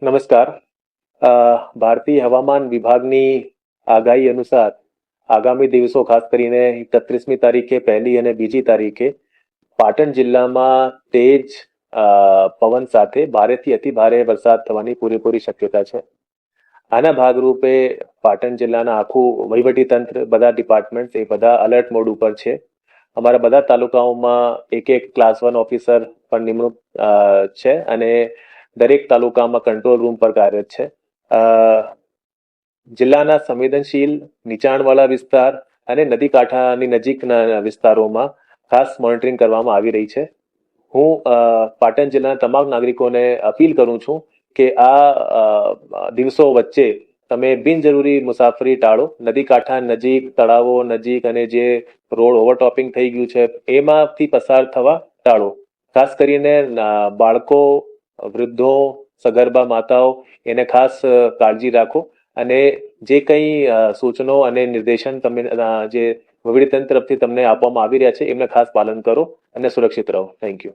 નમસ્કાર. ભારતીય હવામાન વિભાગની આગાહી અનુસાર આગામી દિવસો ખાસ કરીને 31મી તારીખે, 1લી અને 2જી તારીખે પાટણ જિલ્લામાં તેજ પવન સાથે ભારેથી અતિ ભારે વરસાદ થવાની પૂરેપૂરી શક્યતા છે. આના ભાગરૂપે પાટણ જિલ્લાના આખું વહીવટી તંત્ર, બધા ડિપાર્ટમેન્ટ એ બધા અલર્ટ મોડ ઉપર છે. અમારા બધા તાલુકાઓમાં એક એક ક્લાસ 1 ઓફિસર પણ નિમણૂક છે અને દરેક તાલુકામાં કંટ્રોલ રૂમ પર કાર્યરત છે. જિલ્લાના સંવેદનશીલ નીચાણવાળા વિસ્તાર અને નદી કાંઠાની નજીકના વિસ્તારોમાં ખાસ મોનિટરિંગ કરવામાં આવી રહી છે. હું પાટણ જિલ્લાના તમામ નાગરિકોને અપીલ કરું છું કે આ દિવસો વચ્ચે તમે બિનજરૂરી મુસાફરી ટાળો. નદી કાંઠા નજીક, તળાવો નજીક અને જે રોડ ઓવરટોપિંગ થઈ ગયું છે એમાંથી પસાર થવા ટાળો. ખાસ કરીને બાળકો, વૃદ્ધો, સગર્ભા માતાઓ એને ખાસ કાળજી રાખો અને જે કંઈ સૂચનો અને નિર્દેશન તમે જે વહીવટી તંત્ર તરફથી તમને આપવામાં આવી રહ્યા છે એમને ખાસ પાલન કરો અને સુરક્ષિત રહો. Thank you.